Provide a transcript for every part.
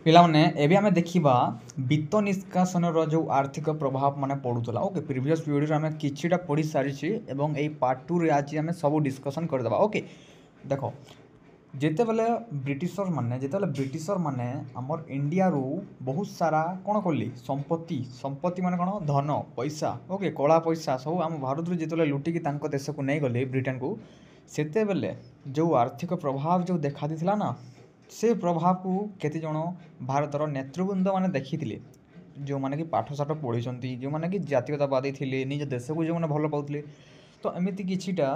ପିଲାମାନେ ଏବେ ଆମେ ଦେଖିବା ବିତ୍ତ ନିଷ୍କାସନର ଯେଉଁ ଆର୍ଥିକ ପ୍ରଭାବ ମାନେ ପଡ଼ୁଥିଲା। ଓକେ, ପ୍ରିଭିୟସ୍ ଭିଡ଼ିଓରେ ଆମେ କିଛିଟା ପଢ଼ି ସାରିଛି ଏବଂ ଏଇ ପାର୍ଟ 2ରେ ଆଜି ଆମେ ସବୁ ଡିସ୍କସନ୍ କରିଦେବା। ଓକେ, ଦେଖ ଯେତେବେଳେ ବ୍ରିଟିଶର ମାନେ ଆମର ଇଣ୍ଡିଆରୁ ବହୁତ ସାରା କ'ଣ କଲେ, ସମ୍ପତ୍ତି ମାନେ କ'ଣ, ଧନ ପଇସା, ଓକେ, କଳା ପଇସା ସବୁ ଆମ ଭାରତରୁ ଯେତେବେଳେ ଲୁଟିକି ତାଙ୍କ ଦେଶକୁ ନେଇଗଲେ ବ୍ରିଟେନକୁ, ସେତେବେଳେ ଯେଉଁ ଆର୍ଥିକ ପ୍ରଭାବ ଯେଉଁ ଦେଖା ଦେଇଥିଲା ନା, ସେ ପ୍ରଭାବକୁ କେତେଜଣ ଭାରତର ନେତୃବୃନ୍ଦ ମାନେ ଦେଖିଥିଲେ, ଯେଉଁମାନେ କି ପାଠଶାଠ ପଢ଼ିଛନ୍ତି, ଯେଉଁମାନେ କି ଜାତୀୟତାବାଦୀ ଥିଲେ, ନିଜ ଦେଶକୁ ଯେଉଁମାନେ ଭଲ ପାଉଥିଲେ। ତ ଏମିତି କିଛିଟା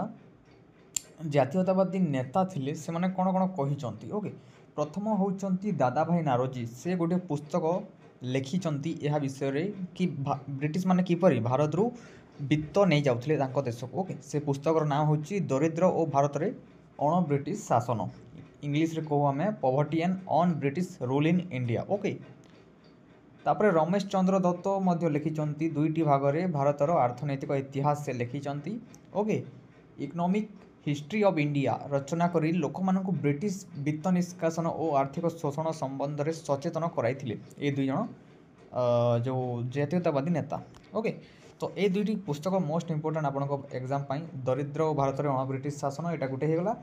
ଜାତୀୟତାବାଦୀ ନେତା ଥିଲେ, ସେମାନେ କ'ଣ କ'ଣ କହିଛନ୍ତି। ଓକେ, ପ୍ରଥମ ହେଉଛନ୍ତି ଦାଦାଭାଇ ନାରୋଜି। ସେ ଗୋଟିଏ ପୁସ୍ତକ ଲେଖିଛନ୍ତି ଏହା ବିଷୟରେ କି ବ୍ରିଟିଶ ମାନେ କିପରି ଭାରତରୁ ବିତ୍ତ ନେଇଯାଉଥିଲେ ତାଙ୍କ ଦେଶକୁ। ଓକେ, ସେ ପୁସ୍ତକର ନାଁ ହେଉଛି ଦରିଦ୍ର ଓ ଭାରତରେ ଅଣ ବ୍ରିଟିଶ ଶାସନ। ଇଂଲିଶରେ କହୁ ଆମେ poverty and on British rule in India. Okay, ତାପରେ ରମେଶ ଚନ୍ଦ୍ର ଦତ୍ତ ମଧ୍ୟ ଲେଖିଛନ୍ତି ଦୁଇଟି ଭାଗରେ ଭାରତର ଅର୍ଥନୈତିକ ଇତିହାସ ସେ ଲେଖିଛନ୍ତି। Okay, economic history of India ରଚନା କରି ଲୋକମାନଙ୍କୁ ବ୍ରିଟିଶ ବିତ୍ତ ନିଷ୍କାସନ ଓ ଆର୍ଥିକ ଶୋଷଣ ସମ୍ବନ୍ଧରେ ସଚେତନ କରାଇଥିଲେ ଏ ଦୁଇଜଣ ଯେଉଁ ଜାତୀୟତାବାଦୀ ନେତା। ଓକେ, ତ ଏ ଦୁଇଟି ପୁସ୍ତକ ମୋଷ୍ଟ ଇମ୍ପୋର୍ଟାଣ୍ଟ ଆପଣଙ୍କ ଏକ୍ଜାମ୍ ପାଇଁ। ଦରିଦ୍ର ଓ ଭାରତରେ ଅଣ ବ୍ରିଟିଶ ଶାସନ, ଏଇଟା ଗୋଟେ ହେଇଗଲା।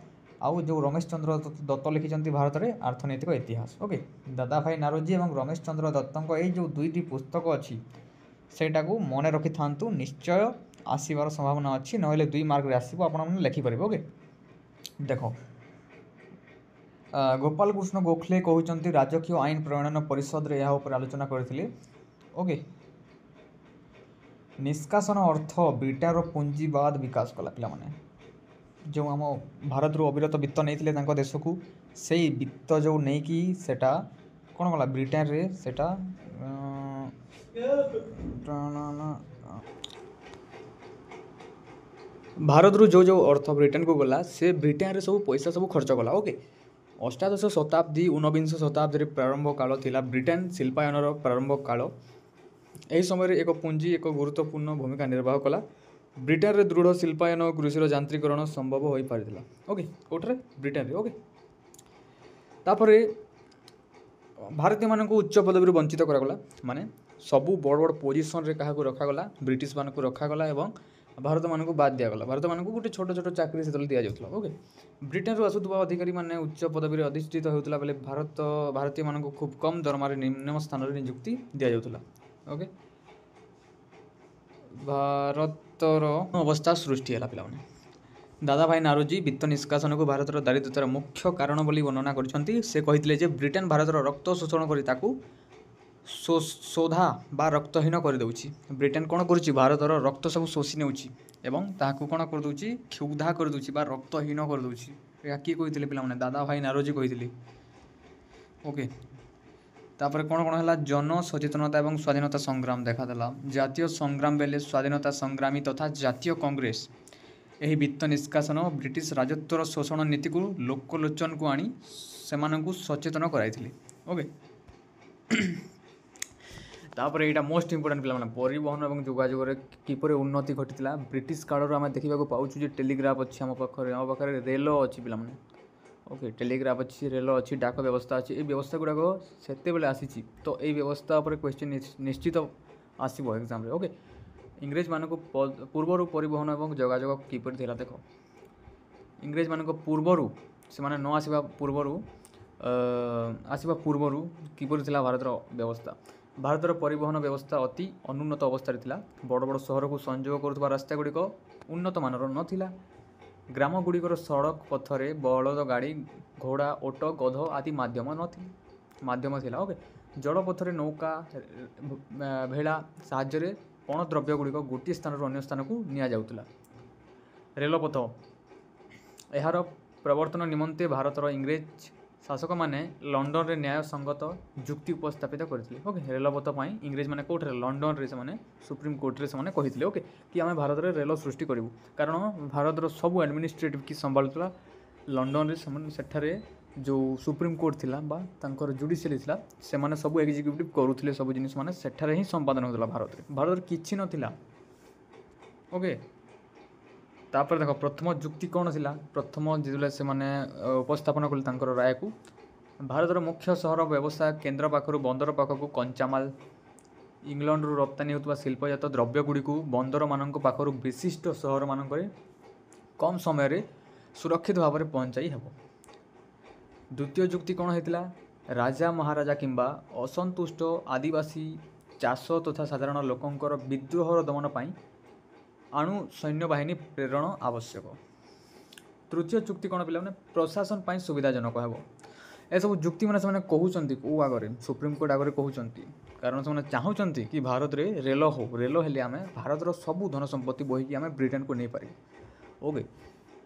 ଆଉ ଯେଉଁ ରମେଶ ଚନ୍ଦ୍ର ଦତ୍ତ ଲେଖିଛନ୍ତି ଭାରତରେ ଅର୍ଥନୈତିକ ଇତିହାସ। ଓକେ, ଦାଦାଭାଇ ନାରୋଜି ଏବଂ ରମେଶ ଚନ୍ଦ୍ର ଦତ୍ତଙ୍କ ଏଇ ଯେଉଁ ଦୁଇଟି ପୁସ୍ତକ ଅଛି ସେଇଟାକୁ ମନେ ରଖିଥାନ୍ତୁ, ନିଶ୍ଚୟ ଆସିବାର ସମ୍ଭାବନା ଅଛି, ନହେଲେ 2 ମାର୍କରେ ଆସିବ, ଆପଣମାନେ ଲେଖିପାରିବେ। ଓକେ, ଦେଖ ଗୋପାଳ କୃଷ୍ଣ ଗୋଖଲେ କହୁଛନ୍ତି ରାଜକୀୟ ଆଇନ ପ୍ରଣୟନ ପରିଷଦରେ ଏହା ଉପରେ ଆଲୋଚନା କରିଥିଲେ। ଓକେ, ନିଷ୍କାସନ ଅର୍ଥ ବ୍ରିଟେନର ପୁଞ୍ଜିବାଦ ବିକାଶ କଲା। ପିଲାମାନେ ଯେଉଁ ଆମ ଭାରତରୁ ଅବିରତ ବିତ୍ତ ନେଇଥିଲେ ତାଙ୍କ ଦେଶକୁ, ସେଇ ବିତ୍ତ ଯେଉଁ ନେଇକି ସେଟା କ'ଣ କଲା ବ୍ରିଟେନରେ, ସେଟା ଭାରତରୁ ଯେଉଁ ଅର୍ଥ ବ୍ରିଟେନକୁ ଗଲା, ସେ ବ୍ରିଟେନରେ ସବୁ ପଇସା ସବୁ ଖର୍ଚ୍ଚ କଲା। ଓକେ, ଅଷ୍ଟାଦଶ ଶତାବ୍ଦୀ ଊନବିଂଶ ଶତାବ୍ଦୀରେ ପ୍ରାରମ୍ଭ କାଳ ଥିଲା ବ୍ରିଟେନ ଶିଳ୍ପାୟନର ପ୍ରାରମ୍ଭ କାଳ। ଏହି ସମୟରେ ଏକ ପୁଞ୍ଜି ଏକ ଗୁରୁତ୍ୱପୂର୍ଣ୍ଣ ଭୂମିକା ନିର୍ବାହ କଲା। ବ୍ରିଟେନରେ ଦୃଢ଼ ଶିଳ୍ପାୟନ ଓ କୃଷିର ଯାନ୍ତ୍ରିକରଣ ସମ୍ଭବ ହୋଇପାରିଥିଲା। ଓକେ, କେଉଁଠାରେ, ବ୍ରିଟେନରେ। ଓକେ, ତାପରେ ଭାରତୀୟମାନଙ୍କୁ ଉଚ୍ଚ ପଦବୀରୁ ବଞ୍ଚିତ କରାଗଲା। ମାନେ ସବୁ ବଡ଼ ବଡ଼ ପୋଜିସନରେ କାହାକୁ ରଖାଗଲା, ବ୍ରିଟିଶମାନଙ୍କୁ ରଖାଗଲା ଏବଂ ଭାରତମାନଙ୍କୁ ବାଦ୍ ଦିଆଗଲା। ଭାରତମାନଙ୍କୁ ଗୋଟେ ଛୋଟ ଛୋଟ ଚାକିରି ସେତେବେଳେ ଦିଆଯାଉଥିଲା। ଓକେ, ବ୍ରିଟେନରୁ ଆସୁଥିବା ଅଧିକାରୀମାନେ ଉଚ୍ଚ ପଦବୀରେ ଅଧିଷ୍ଠିତ ହେଉଥିଲା ବେଳେ ଭାରତୀୟମାନଙ୍କୁ ଖୁବ୍ କମ୍ ଦରମାରେ ନିମ୍ନ ସ୍ଥାନରେ ନିଯୁକ୍ତି ଦିଆଯାଉଥିଲା। ଓକେ, ଭାରତର ଅବସ୍ଥା ସୃଷ୍ଟି ହେଲା। ପିଲାମାନେ ଦାଦାଭାଇ ନାରୋଜି ବିତ୍ତ ନିଷ୍କାସନକୁ ଭାରତର ଦାରିଦ୍ର୍ୟତାର ମୁଖ୍ୟ କାରଣ ବୋଲି ବର୍ଣ୍ଣନା କରିଛନ୍ତି। ସେ କହିଥିଲେ ଯେ ବ୍ରିଟେନ ଭାରତର ରକ୍ତ ଶୋଷଣ କରି ତାକୁ ଶୋଧା ବା ରକ୍ତହୀନ କରିଦେଉଛି। ବ୍ରିଟେନ କ'ଣ କରୁଛି, ଭାରତର ରକ୍ତ ସବୁ ଶୋଷି ନେଉଛି ଏବଂ ତାହାକୁ କ'ଣ କରିଦେଉଛି, କ୍ଷୁଧା କରିଦେଉଛି ବା ରକ୍ତହୀନ କରିଦେଉଛି। ଏହା କିଏ କହିଥିଲେ ପିଲାମାନେ, ଦାଦାଭାଇ ନାରୋଜି କହିଥିଲେ। ଓକେ, ତାପରେ କ'ଣ କ'ଣ ହେଲା, ଜନ ସଚେତନତା ଏବଂ ସ୍ୱାଧୀନତା ସଂଗ୍ରାମ ଦେଖାଦେଲା। ଜାତୀୟ ସଂଗ୍ରାମ ବେଳେ ସ୍ୱାଧୀନତା ସଂଗ୍ରାମୀ ତଥା ଜାତୀୟ କଂଗ୍ରେସ ଏହି ବିତ୍ତ ନିଷ୍କାସନ ବ୍ରିଟିଶ ରାଜତ୍ୱର ଶୋଷଣ ନୀତିକୁ ଲୋକଲୋଚନକୁ ଆଣି ସେମାନଙ୍କୁ ସଚେତନ କରାଇଥିଲେ। ଓକେ, ତାପରେ ଏଇଟା ମୋଷ୍ଟ ଇମ୍ପୋର୍ଟାଣ୍ଟ ପିଲାମାନେ, ପରିବହନ ଏବଂ ଯୋଗାଯୋଗରେ କିପରି ଉନ୍ନତି ଘଟିଥିଲା। ବ୍ରିଟିଶ କାଳରୁ ଆମେ ଦେଖିବାକୁ ପାଉଛୁ ଯେ ଟେଲିଗ୍ରାଫ ଅଛି ଆମ ପାଖରେ ରେଲ ଅଛି ପିଲାମାନେ। ଓକେ, ଟେଲିଗ୍ରାଫ ଅଛି, ରେଲ ଅଛି, ଡାକ ବ୍ୟବସ୍ଥା ଅଛି। এই ବ୍ୟବସ୍ଥା ଗୁଡ଼ାକ ସେତେବେଳେ ଆସିଛି, ତ ଏଇ ବ୍ୟବସ୍ଥା ଉପରେ କ୍ୱେଶ୍ଚିନ୍ ନିଶ୍ଚିତ ଆସିବ ଏକ୍ଜାମ୍ରେ। ଓକେ, ଇଂରେଜମାନଙ୍କୁ ପୂର୍ବରୁ ପରିବହନ ଏବଂ ଯୋଗାଯୋଗ କିପରି ଥିଲା। ଦେଖ, ଇଂରେଜମାନଙ୍କ ପୂର୍ବରୁ, ସେମାନେ ନ ଆସିବା ପୂର୍ବରୁ କିପରି ଥିଲା ଭାରତର ବ୍ୟବସ୍ଥା। ଭାରତର ପରିବହନ ବ୍ୟବସ୍ଥା ଅତି ଅନୁନ୍ନତ ଅବସ୍ଥାରେ ଥିଲା। ବଡ଼ ବଡ଼ ସହରକୁ ସଂଯୋଗ କରୁଥିବା ରାସ୍ତାଗୁଡ଼ିକ ଉନ୍ନତମାନର ନଥିଲା। ଗ୍ରାମଗୁଡ଼ିକର ସଡ଼କ ପଥରେ ବଳଦ ଗାଡ଼ି, ଘୋଡ଼ା, ଓଟ, ଗଧ ଆଦି ମାଧ୍ୟମ ଥିଲା। ଓକେ, ଜଳପଥରେ ନୌକା, ଭେଳା ସାହାଯ୍ୟରେ ପଣଦ୍ରବ୍ୟଗୁଡ଼ିକ ଗୋଟିଏ ସ୍ଥାନରୁ ଅନ୍ୟ ସ୍ଥାନକୁ ନିଆଯାଉଥିଲା। ରେଲପଥ, ଏହାର ପ୍ରବର୍ତ୍ତନ ନିମନ୍ତେ ଭାରତର ଇଂରେଜ ଶାସକମାନେ ଲଣ୍ଡନରେ ନ୍ୟାୟସଙ୍ଗତ ଯୁକ୍ତି ଉପସ୍ଥାପିତ କରିଥିଲେ। ଓକେ, ରେଲପଥ ପାଇଁ ଇଂରେଜମାନେ କେଉଁଠାରେ, ଲଣ୍ଡନରେ ସେମାନେ ସୁପ୍ରିମକୋର୍ଟରେ ସେମାନେ କହିଥିଲେ। ଓକେ, କି ଆମେ ଭାରତରେ ରେଳ ସୃଷ୍ଟି କରିବୁ, କାରଣ ଭାରତର ସବୁ ଆଡ଼ମିନିଷ୍ଟ୍ରେଟିଭ୍ କି ସମ୍ଭାଳୁଥିଲା ଲଣ୍ଡନରେ। ସେମାନେ ସେଠାରେ ଯେଉଁ ସୁପ୍ରିମକୋର୍ଟ ଥିଲା ବା ତାଙ୍କର ଜୁଡ଼ିସିଆରୀ ଥିଲା, ସେମାନେ ସବୁ ଏକ୍ଜିକ୍ୟୁଟିଭ୍ କରୁଥିଲେ, ସବୁ ଜିନିଷ ମାନେ ସେଠାରେ ହିଁ ସମ୍ପାଦନ ହେଉଥିଲା। ଭାରତରେ କିଛି ନଥିଲା। ଓକେ, ତାପରେ ଦେଖ ପ୍ରଥମ ଯୁକ୍ତି କ'ଣ ଥିଲା। ପ୍ରଥମ ଯେତେବେଳେ ସେମାନେ ଉପସ୍ଥାପନ କଲେ ତାଙ୍କର ରାୟକୁ, ଭାରତର ମୁଖ୍ୟ ସହର ବ୍ୟବସାୟ କେନ୍ଦ୍ର ପାଖରୁ ବନ୍ଦର ପାଖକୁ କଞ୍ଚାମାଲ ଇଂଲଣ୍ଡରୁ ରପ୍ତାନି ହେଉଥିବା ଶିଳ୍ପଜାତ ଦ୍ରବ୍ୟଗୁଡ଼ିକୁ ବନ୍ଦରମାନଙ୍କ ପାଖରୁ ବିଶିଷ୍ଟ ସହରମାନଙ୍କରେ କମ୍ ସମୟରେ ସୁରକ୍ଷିତ ଭାବରେ ପହଞ୍ଚାଇ ହେବ। ଦ୍ୱିତୀୟ ଯୁକ୍ତି କ'ଣ ହେଇଥିଲା? ରାଜା ମହାରାଜା କିମ୍ବା ଅସନ୍ତୁଷ୍ଟ ଆଦିବାସୀ ଚାଷ ତଥା ସାଧାରଣ ଲୋକଙ୍କର ବିଦ୍ରୋହର ଦମନ ପାଇଁ ଆଣୁ ସୈନ୍ୟବାହିନୀ ପ୍ରେରଣ ଆବଶ୍ୟକ। ତୃତୀୟ ଯୁକ୍ତି କ'ଣ ପିଲାମାନେ? ପ୍ରଶାସନ ପାଇଁ ସୁବିଧାଜନକ ହେବ। ଏସବୁ ଯୁକ୍ତିମାନେ ସେମାନେ କହୁଛନ୍ତି କେଉଁ ଆଗରେ? ସୁପ୍ରିମକୋର୍ଟ ଆଗରେ କହୁଛନ୍ତି, କାରଣ ସେମାନେ ଚାହୁଁଛନ୍ତି କି ଭାରତରେ ରେଳ ହେଉ, ରେଳ ହେଲେ ଆମେ ଭାରତର ସବୁ ଧନ ସମ୍ପତ୍ତି ବୋହିକି ଆମେ ବ୍ରିଟେନକୁ ନେଇପାରିବୁ। ଓକେ,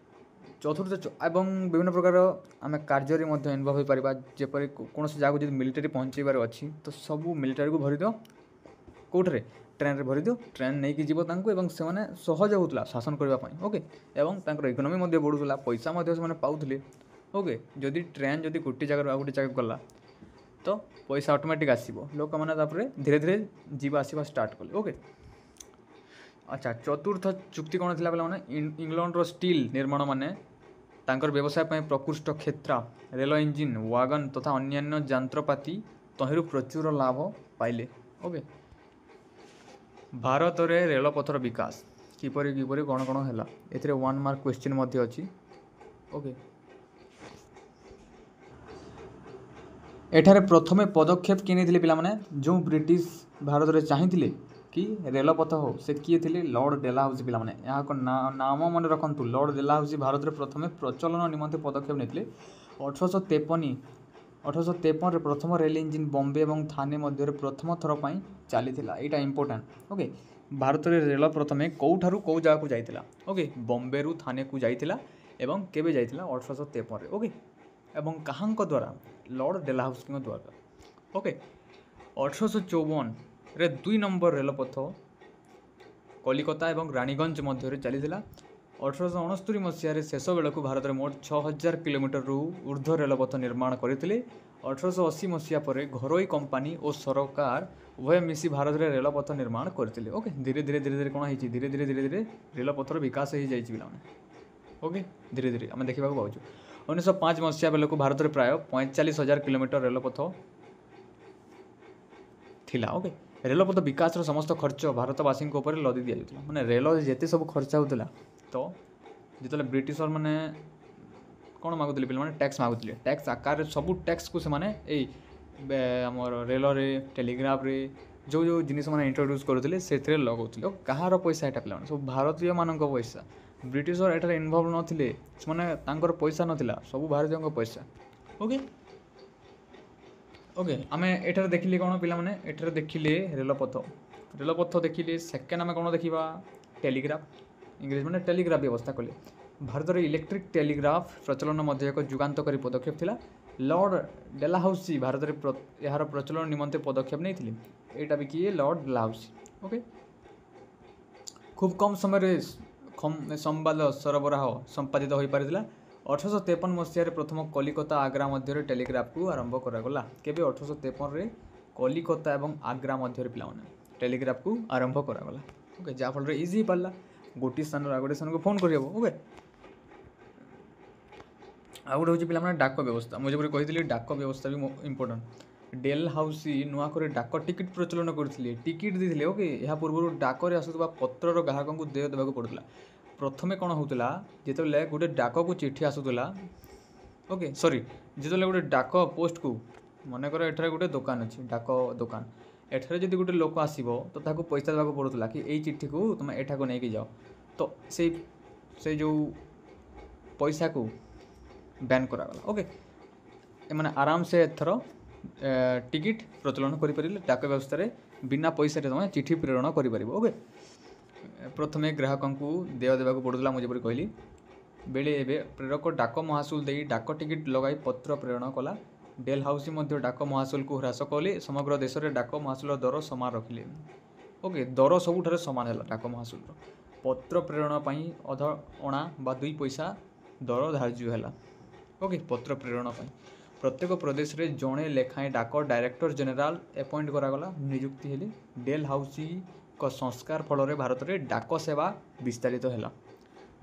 ଚତୁର୍ଥ ଏବଂ ବିଭିନ୍ନ ପ୍ରକାର ଆମେ କାର୍ଯ୍ୟରେ ମଧ୍ୟ ଇନଭଲ୍ଭ ହୋଇପାରିବା। ଯେପରି କୌଣସି ଜାଗାକୁ ଯଦି ମିଲିଟାରୀ ପହଞ୍ଚାଇବାର ଅଛି ତ ସବୁ ମିଲିଟାରୀକୁ ଭରିଦିଅ କେଉଁଠାରେ? ଟ୍ରେନରେ ଭରିଦିଅ, ଟ୍ରେନ୍ ନେଇକି ଯିବ ତାଙ୍କୁ ଏବଂ ସେମାନେ ସହଜ ହେଉଥିଲା ଶାସନ କରିବା ପାଇଁ। ଓକେ, ଏବଂ ତାଙ୍କର ଇକୋନୋମି ମଧ୍ୟ ବଢ଼ୁଥିଲା, ପଇସା ମଧ୍ୟ ସେମାନେ ପାଉଥିଲେ। ଓକେ, ଯଦି ଟ୍ରେନ୍ ଯଦି ଗୋଟିଏ ଜାଗାରୁ ଆଉ ଗୋଟିଏ ଜାଗାକୁ ଗଲା ତ ପଇସା ଅଟୋମେଟିକ୍ ଆସିବ, ଲୋକମାନେ ତାପରେ ଧୀରେ ଧୀରେ ଯିବା ଆସିବା ଷ୍ଟାର୍ଟ କଲେ। ଓକେ, ଆଚ୍ଛା, ଚତୁର୍ଥ ଯୁକ୍ତି କ'ଣ ଥିଲା ପିଲାମାନେ? ଇଂଲଣ୍ଡର ଷ୍ଟିଲ୍ ନିର୍ମାଣ ମାନେ ତାଙ୍କର ବ୍ୟବସାୟ ପାଇଁ ପ୍ରକୃଷ୍ଟ କ୍ଷେତ୍ର, ରେଳ ଇଞ୍ଜିନ୍, ୱାଗନ୍ ତଥା ଅନ୍ୟାନ୍ୟ ଯନ୍ତ୍ରପାତି ତହିଁରୁ ପ୍ରଚୁର ଲାଭ ପାଇଲେ। ଓକେ, ଭାରତରେ ରେଳପଥର ବିକାଶ କିପରି କିପରି କ'ଣ କ'ଣ ହେଲା, ଏଥିରେ 1 ମାର୍କ କ୍ୱେଶ୍ଚିନ୍ ମଧ୍ୟ ଅଛି। ଓକେ, ଏଠାରେ ପ୍ରଥମେ ପଦକ୍ଷେପ କିଏ ନେଇଥିଲେ ପିଲାମାନେ? ଯେଉଁ ବ୍ରିଟିଶ ଭାରତରେ ଚାହିଁଥିଲେ କି ରେଳପଥ ହେଉ, ସେ କିଏ ଥିଲେ? ଲର୍ଡ଼ ଡେଲାହାଉସି। ପିଲାମାନେ ଏହାଙ୍କ ନାମ ମନେ ରଖନ୍ତୁ। ଲର୍ଡ଼ ଡେଲାହାଉସି ଭାରତରେ ପ୍ରଥମେ ପ୍ରଚଳନ ନିମନ୍ତେ ପଦକ୍ଷେପ ନେଇଥିଲେ। 1853ରେ ପ୍ରଥମ ରେଳ ଇଞ୍ଜିନ୍ ବମ୍ବେ ଏବଂ ଥାନେ ମଧ୍ୟରେ ପ୍ରଥମ ଥର ପାଇଁ ଚାଲିଥିଲା। ଏଇଟା ଇମ୍ପୋର୍ଟାଣ୍ଟ। ଓକେ, ଭାରତରେ ରେଳ ପ୍ରଥମେ କେଉଁଠାରୁ କେଉଁ ଜାଗାକୁ ଯାଇଥିଲା? ଓକେ, ବମ୍ବେରୁ ଥାନେକୁ ଯାଇଥିଲା ଏବଂ କେବେ ଯାଇଥିଲା? 1853ରେ। ଓକେ, ଏବଂ କାହାଙ୍କ ଦ୍ୱାରା? ଲର୍ଡ଼ ଡେଲାହାଉସିଙ୍କ ଦ୍ୱାରା। ଓକେ, 1854ରେ 2 ନମ୍ବର ରେଳପଥ କଲିକତା ଏବଂ ରାଣୀଗଞ୍ଜ ମଧ୍ୟରେ ଚାଲିଥିଲା। 1869 ମସିହାରେ ଶେଷ ବେଳକୁ ଭାରତରେ ମୋଟ 6000 କିଲୋମିଟରରୁ ଉର୍ଦ୍ଧ୍ୱ ରେଳପଥ ନିର୍ମାଣ କରିଥିଲେ। 1880 ମସିହା ପରେ ଘରୋଇ କମ୍ପାନୀ ଓ ସରକାର ଉଭୟ ମିଶି ଭାରତରେ ରେଳପଥ ନିର୍ମାଣ କରିଥିଲେ। ଓକେ, ଧୀରେ ଧୀରେ ଧୀରେ ଧୀରେ କ'ଣ ହେଇଛି? ଧୀରେ ଧୀରେ ଧୀରେ ଧୀରେ ରେଳପଥର ବିକାଶ ହେଇଯାଇଛି ପିଲାମାନେ। ଓକେ, ଧୀରେ ଧୀରେ ଆମେ ଦେଖିବାକୁ ପାଉଛୁ। 1905 ମସିହା ବେଳକୁ ଭାରତରେ ପ୍ରାୟ 45,000 କିଲୋମିଟର ରେଳପଥ ଥିଲା। ଓକେ, ରେଳପଥ ବିକାଶର ସମସ୍ତ ଖର୍ଚ୍ଚ ଭାରତବାସୀଙ୍କ ଉପରେ ଲଦି ଦିଆଯାଉଥିଲା। ମାନେ ରେଳ ଯେତେ ସବୁ ଖର୍ଚ୍ଚ ହେଉଥିଲା, ତ ଯେତେବେଳେ ବ୍ରିଟିଶର ମାନେ କ'ଣ ମାଗୁଥିଲେ ପିଲାମାନେ? ଟ୍ୟାକ୍ସ ମାଗୁଥିଲେ। ଟ୍ୟାକ୍ସ ଆକାରରେ ସବୁ ଟ୍ୟାକ୍ସକୁ ସେମାନେ ଏଇ ଆମର ରେଳରେ, ଟେଲିଗ୍ରାଫରେ ଯେଉଁ ଯେଉଁ ଜିନିଷ ମାନେ ଇଣ୍ଟ୍ରୋଡ୍ୟୁସ୍ କରୁଥିଲେ ସେଥିରେ ଲଗାଉଥିଲେ। ଓ କାହାର ପଇସା ଏଇଟା ପିଲାମାନେ? ସବୁ ଭାରତୀୟମାନଙ୍କ ପଇସା। ବ୍ରିଟିଶର ଏଠାରେ ଇନଭଲ୍ଭ ନଥିଲେ, ସେମାନେ ତାଙ୍କର ପଇସା ନଥିଲା, ସବୁ ଭାରତୀୟଙ୍କ ପଇସା। ଓକେ, ଓକେ, ଆମେ ଏଠାରେ ଦେଖିଲେ କ'ଣ ପିଲାମାନେ? ଏଠାରେ ଦେଖିଲେ ରେଳପଥ ଦେଖିଲେ। ସେକେଣ୍ଡ ଆମେ କ'ଣ ଦେଖିବା? ଟେଲିଗ୍ରାଫ। ଇଂରେଜ ମାନେ ଟେଲିଗ୍ରାଫ ବ୍ୟବସ୍ଥା କଲେ। ଭାରତରେ ଇଲେକ୍ଟ୍ରିକ୍ ଟେଲିଗ୍ରାଫ ପ୍ରଚଳନ ମଧ୍ୟ ଏକ ଯୁଗାନ୍ତକାରୀ ପଦକ୍ଷେପ ଥିଲା। ଲର୍ଡ଼ ଡେଲାହାଉସି ଭାରତରେ ଏହାର ପ୍ରଚଳନ ନିମନ୍ତେ ପଦକ୍ଷେପ ନେଇଥିଲେ। ଏଇଟା ବି କିଏ? ଲର୍ଡ଼ ଡେଲାହାଉସି। ଓକେ, ଖୁବ୍ କମ୍ ସମୟରେ ସମ୍ବାଦ ସରବରାହ ସମ୍ପାଦିତ ହୋଇପାରିଥିଲା। 1853 ମସିହାରେ ପ୍ରଥମ କଲିକତା ଆଗ୍ରା ମଧ୍ୟରେ ଟେଲିଗ୍ରାଫକୁ ଆରମ୍ଭ କରାଗଲା। କେବେ? 1853ରେ କଲିକତା ଏବଂ ଆଗ୍ରା ମଧ୍ୟରେ ପିଲାମାନେ ଟେଲିଗ୍ରାଫକୁ ଆରମ୍ଭ କରାଗଲା। ଓକେ, ଯାହାଫଳରେ ଇଜି ହେଇପାରିଲା, ଗୋଟିଏ ସ୍ଥାନରୁ ଆଉ ଗୋଟିଏ ସ୍ଥାନକୁ ଫୋନ୍ କରିହେବ। ଓକେ, ଆଉ ଗୋଟେ ହେଉଛି ପିଲାମାନେ ଡାକ ବ୍ୟବସ୍ଥା। ମୁଁ ଯେପରି କହିଥିଲି ଡାକ ବ୍ୟବସ୍ଥା ବି ଇମ୍ପୋର୍ଟାଣ୍ଟ। ଡେଲହାଉସି ନୂଆ କରି ଡାକ ଟିକେଟ୍ ପ୍ରଚଳନ କରିଥିଲେ, ଟିକେଟ୍ ଦେଇଥିଲେ। ଓକେ, ଏହା ପୂର୍ବରୁ ଡାକରେ ଆସୁଥିବା ପତ୍ରର ଗ୍ରାହକଙ୍କୁ ଦେୟ ଦେବାକୁ ପଡ଼ୁଥିଲା। ପ୍ରଥମେ କ'ଣ ହେଉଥିଲା? ଯେତେବେଳେ ଗୋଟେ ଡାକକୁ ଚିଠି ଆସୁଥିଲା, ଓକେ ସରି, ଯେତେବେଳେ ଗୋଟେ ଡାକ ପୋଷ୍ଟକୁ, ମନେକର ଏଠାରେ ଗୋଟେ ଦୋକାନ ଅଛି, ଡାକ ଦୋକାନ, ଏଠାରେ ଯଦି ଗୋଟେ ଲୋକ ଆସିବ ତ ତାକୁ ପଇସା ଦେବାକୁ ପଡ଼ୁଥିଲା କି ଏଇ ଚିଠିକୁ ତୁମେ ଏଠାକୁ ନେଇକି ଯାଅ। ତ ସେଇ ଯେଉଁ ପଇସାକୁ ବ୍ୟାନ୍ କରାଗଲା। ଓକେ, ଏମାନେ ଆରାମସେ ଏଥର ଟିକେଟ୍ ପ୍ରଚଳନ କରିପାରିଲେ। ଡାକ ବ୍ୟବସ୍ଥାରେ ବିନା ପଇସାରେ ତୁମେ ଚିଠି ପ୍ରେରଣ କରିପାରିବ। ଓକେ, ପ୍ରଥମେ ଗ୍ରାହକଙ୍କୁ ଦେୟ ଦେବାକୁ ପଡ଼ୁଥିଲା, ମୁଁ ଯେପରି କହିଲି। ବେଳେ ଏବେ ପ୍ରେରକ ଡାକ ମହାଶୁଲ ଦେଇ ଡାକ ଟିକେଟ୍ ଲଗାଇ ପତ୍ର ପ୍ରେରଣ କଲା। ଡେଲହାଉସି ମଧ୍ୟ ଡାକ ମହାଶୁଲକୁ ହ୍ରାସ କଲେ। ସମଗ୍ର ଦେଶରେ ଡାକ ମହାଶୁଲର ଦର ସମାନ ରଖିଲେ। ଓକେ, ଦର ସବୁଠାରେ ସମାନ ହେଲା ଡାକ ମହାଶୁଲର। ପତ୍ର ପ୍ରେରଣ ପାଇଁ ଅଧଅଣା ବା 2 ପଇସା ଦର ଧାର୍ଯ୍ୟ ହେଲା। ଓକେ, ପତ୍ର ପ୍ରେରଣ ପାଇଁ ପ୍ରତ୍ୟେକ ପ୍ରଦେଶରେ ଜଣେ ଲେଖାଏଁ ଡାକ ଡାଇରେକ୍ଟର ଜେନେରାଲ ଆପଏଣ୍ଟ କରାଗଲା, ନିଯୁକ୍ତି ହେଲେ। ଡେଲହାଉସିଙ୍କ ସଂସ୍କାର ଫଳରେ ଭାରତରେ ଡାକ ସେବା ବିସ୍ତାରିତ ହେଲା।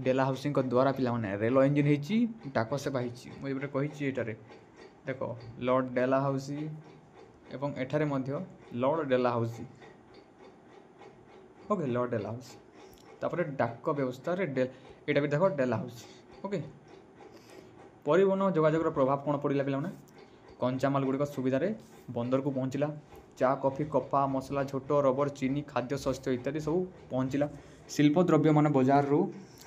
ଡେଲହାଉସିଙ୍କ ଦ୍ୱାରା ପିଲାମାନେ ରେଳ ଇଞ୍ଜିନ୍ ହେଇଛି, ଡାକ ସେବା ହେଇଛି। ମୁଁ ଏବେ କହିଛି ଏଇଟାରେ देख लॉर्ड डेलाहाउसी एवं एठारे मध्य लॉर्ड डेलाहाउसी ओके लॉर्ड डेलाहाउसी तापर डाक व्यवस्था यहाँ भी देख डेलाहाउसी ओके परिवहन जोगाजोग प्रभाव कौन पड़ा पे कंचामाल गुड़िक सुविधार बंदर को पहुँचला चा कॉफी कपा मसला झोट रबर चीनी खाद्य शस्य इत्यादि सब पहुँचला शिल्प द्रव्य मान बजार रू